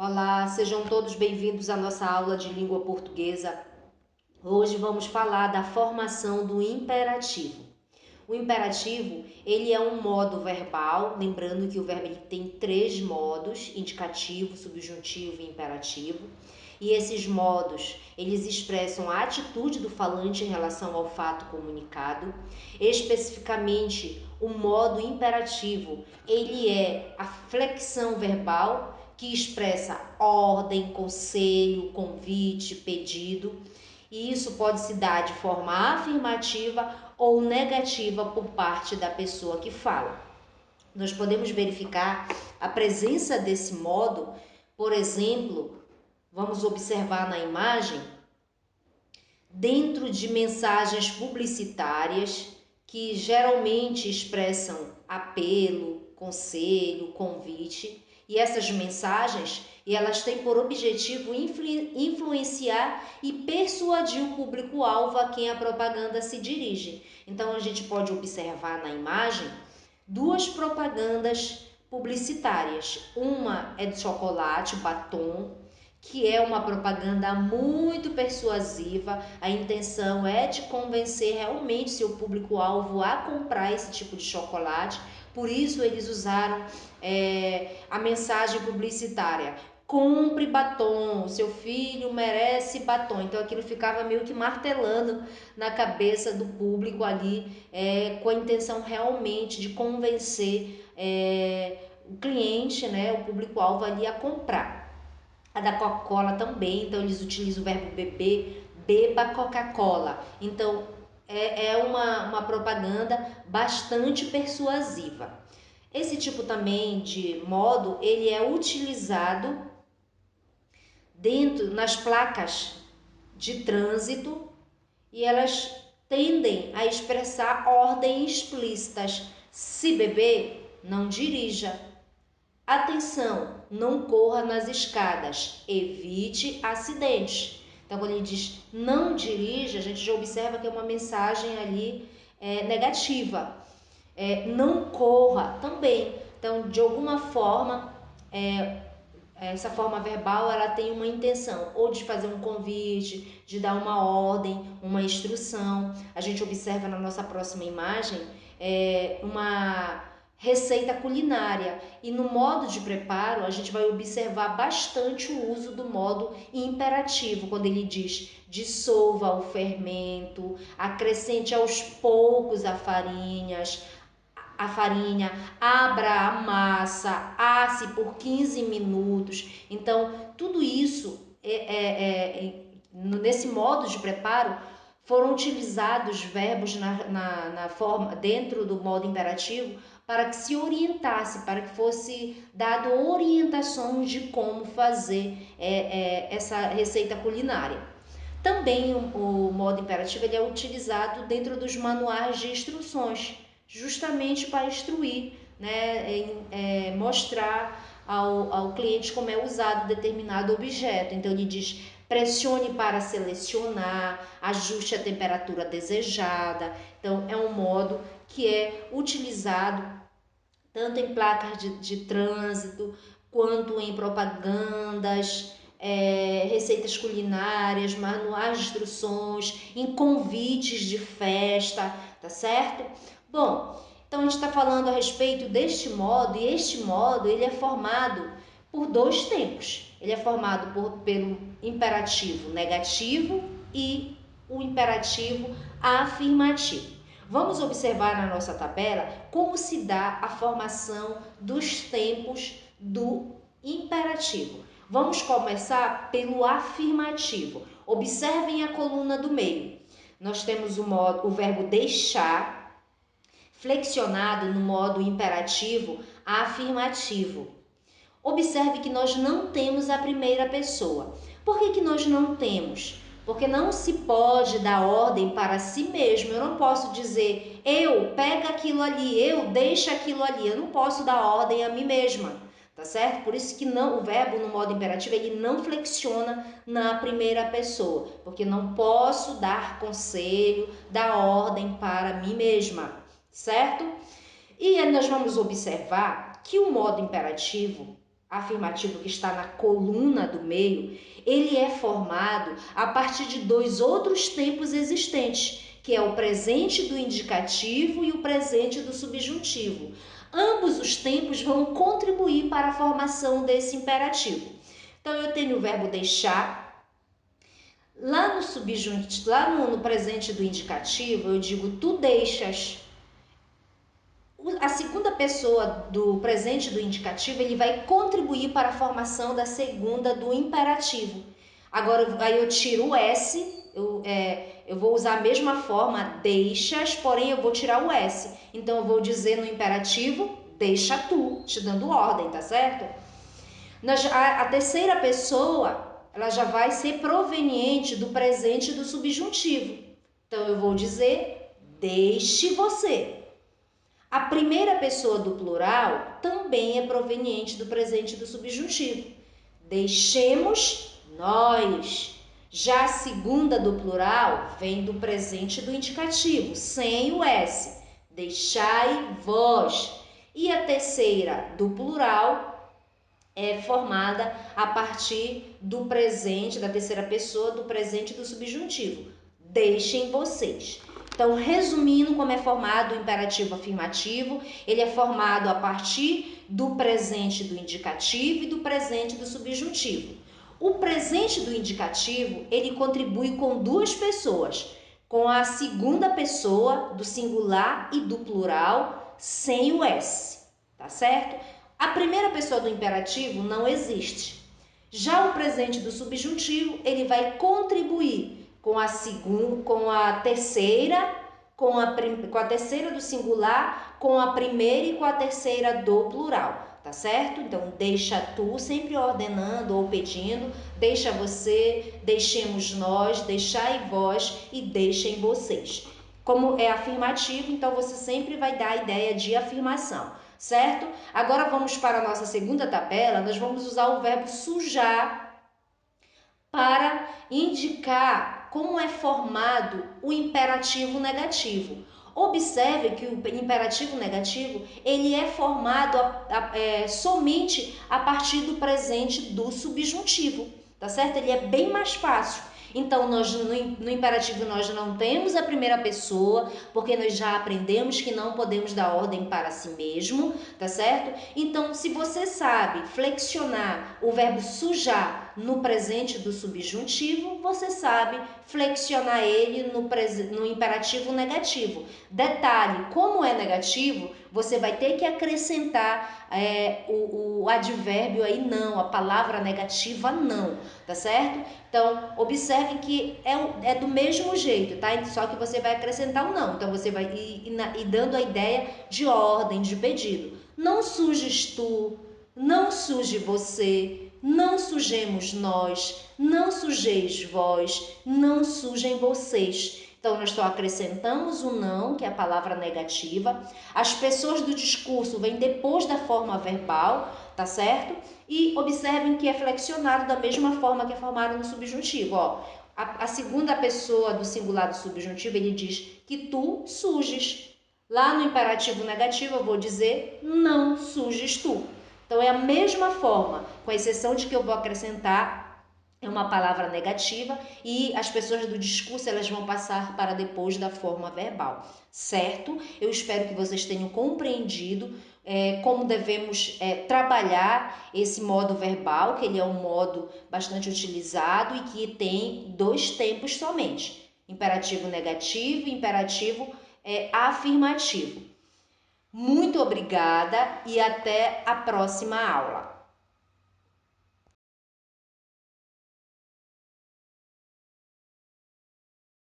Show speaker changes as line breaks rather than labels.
Olá, sejam todos bem-vindos à nossa aula de língua portuguesa. Hoje vamos falar da formação do imperativo. O imperativo, ele é um modo verbal, lembrando que o verbo ele tem três modos: indicativo, subjuntivo e imperativo. E esses modos, eles expressam a atitude do falante em relação ao fato comunicado. Especificamente, o modo imperativo, ele é a flexão verbal que expressa ordem, conselho, convite, pedido. E isso pode se dar de forma afirmativa ou negativa por parte da pessoa que fala. Nós podemos verificar a presença desse modo, por exemplo, vamos observar na imagem, dentro de mensagens publicitárias que geralmente expressam apelo, conselho, convite, e essas mensagens elas têm por objetivo influenciar e persuadir o público-alvo a quem a propaganda se dirige. Então a gente pode observar na imagem duas propagandas publicitárias. Uma é de chocolate, batom, que é uma propaganda muito persuasiva. A intenção é de convencer realmente seu público-alvo a comprar esse tipo de chocolate. Por isso eles usaram a mensagem publicitária: compre batom, seu filho merece batom. Então aquilo ficava meio que martelando na cabeça do público ali, com a intenção realmente de convencer o cliente, né, o público-alvo ali a comprar. A da Coca-Cola também, então eles utilizam o verbo beber, beba Coca-Cola. Então é uma propaganda bastante persuasiva. Esse tipo também de modo, ele é utilizado dentro nas placas de trânsito e elas tendem a expressar ordens explícitas. Se beber, não dirija. Atenção, não corra nas escadas, evite acidentes. Então, quando ele diz não dirija, a gente já observa que é uma mensagem ali negativa. Não corra também. Então, de alguma forma, essa forma verbal ela tem uma intenção ou de fazer um convite, de dar uma ordem, uma instrução. A gente observa na nossa próxima imagem uma receita culinária e no modo de preparo a gente vai observar bastante o uso do modo imperativo, quando ele diz dissolva o fermento, acrescente aos poucos a farinha, abra a massa, asse por 15 minutos. Então, tudo isso nesse modo de preparo foram utilizados verbos na forma, dentro do modo imperativo para que se orientasse, para que fosse dado orientações de como fazer essa receita culinária. Também o modo imperativo ele é utilizado dentro dos manuais de instruções, justamente para instruir, né, mostrar ao cliente como é usado determinado objeto. Então ele diz: pressione para selecionar, ajuste a temperatura desejada. Então é um modo que é utilizado tanto em placas de trânsito quanto em propagandas, receitas culinárias, manuais de instruções, em convites de festa, tá certo? Bom, então a gente está falando a respeito deste modo, e este modo ele é formado por dois tempos. Ele é formado pelo imperativo negativo e o imperativo afirmativo. Vamos observar na nossa tabela como se dá a formação dos tempos do imperativo. Vamos começar pelo afirmativo. Observem a coluna do meio. Nós temos o verbo deixar, flexionado no modo imperativo afirmativo. Observe que nós não temos a primeira pessoa. Por que nós não temos? Porque não se pode dar ordem para si mesmo. Eu não posso dizer, eu, pega aquilo ali, eu, deixa aquilo ali. Eu não posso dar ordem a mim mesma, tá certo? Por isso que não, o verbo no modo imperativo, ele não flexiona na primeira pessoa. Porque não posso dar conselho, dar ordem para mim mesma, certo? E nós vamos observar que o modo imperativo afirmativo que está na coluna do meio, ele é formado a partir de dois outros tempos existentes, que é o presente do indicativo e o presente do subjuntivo. Ambos os tempos vão contribuir para a formação desse imperativo. Então, eu tenho o verbo deixar. Lá no subjuntivo, lá no presente do indicativo, eu digo tu deixas. A segunda pessoa do presente do indicativo, ele vai contribuir para a formação da segunda do imperativo. Agora, aí eu tiro o S, eu vou usar a mesma forma, deixas, porém eu vou tirar o S. Então, eu vou dizer no imperativo, deixa tu, te dando ordem, tá certo? A terceira pessoa, ela já vai ser proveniente do presente do subjuntivo. Então, eu vou dizer, deixe você. A primeira pessoa do plural também é proveniente do presente do subjuntivo. Deixemos nós. Já a segunda do plural vem do presente do indicativo, sem o S. Deixai vós. E a terceira do plural é formada a partir do presente, da terceira pessoa, do presente do subjuntivo. Deixem vocês. Então, resumindo como é formado o imperativo afirmativo, ele é formado a partir do presente do indicativo e do presente do subjuntivo. O presente do indicativo, ele contribui com duas pessoas, com a segunda pessoa do singular e do plural, sem o S, tá certo? A primeira pessoa do imperativo não existe. Já o presente do subjuntivo, ele vai contribuir com a segunda, com a terceira do singular, com a primeira e com a terceira do plural, tá certo? Então, deixa tu, sempre ordenando ou pedindo, deixa você, deixemos nós, deixai vós e deixem vocês. Como é afirmativo, então você sempre vai dar a ideia de afirmação, certo? Agora vamos para a nossa segunda tabela, nós vamos usar o verbo sujar para indicar como é formado o imperativo negativo. Observe que o imperativo negativo ele é formado somente a partir do presente do subjuntivo, tá certo? Ele é bem mais fácil. Então, nós no imperativo nós não temos a primeira pessoa, porque nós já aprendemos que não podemos dar ordem para si mesmo, tá certo? Então, se você sabe flexionar o verbo sujar no presente do subjuntivo, você sabe flexionar ele no imperativo negativo. Detalhe, como é negativo, você vai ter que acrescentar o advérbio aí não, a palavra negativa não, tá certo? Então, observe que é do mesmo jeito, tá? Só que você vai acrescentar o não. Então, você vai ir dando a ideia de ordem, de pedido. Não sujes tu, não suje você, não sujemos nós, não sujeis vós, não sujem vocês. Então, nós só acrescentamos o não, que é a palavra negativa. As pessoas do discurso vêm depois da forma verbal, tá certo? E observem que é flexionado da mesma forma que é formado no subjuntivo. Ó, a segunda pessoa do singular do subjuntivo, ele diz que tu sujes. Lá no imperativo negativo, eu vou dizer não sujes tu. Então, é a mesma forma, com exceção de que eu vou acrescentar uma palavra negativa e as pessoas do discurso elas vão passar para depois da forma verbal, certo? Eu espero que vocês tenham compreendido como devemos trabalhar esse modo verbal, que ele é um modo bastante utilizado e que tem dois tempos somente, imperativo negativo e imperativo afirmativo. Muito obrigada e até a próxima aula.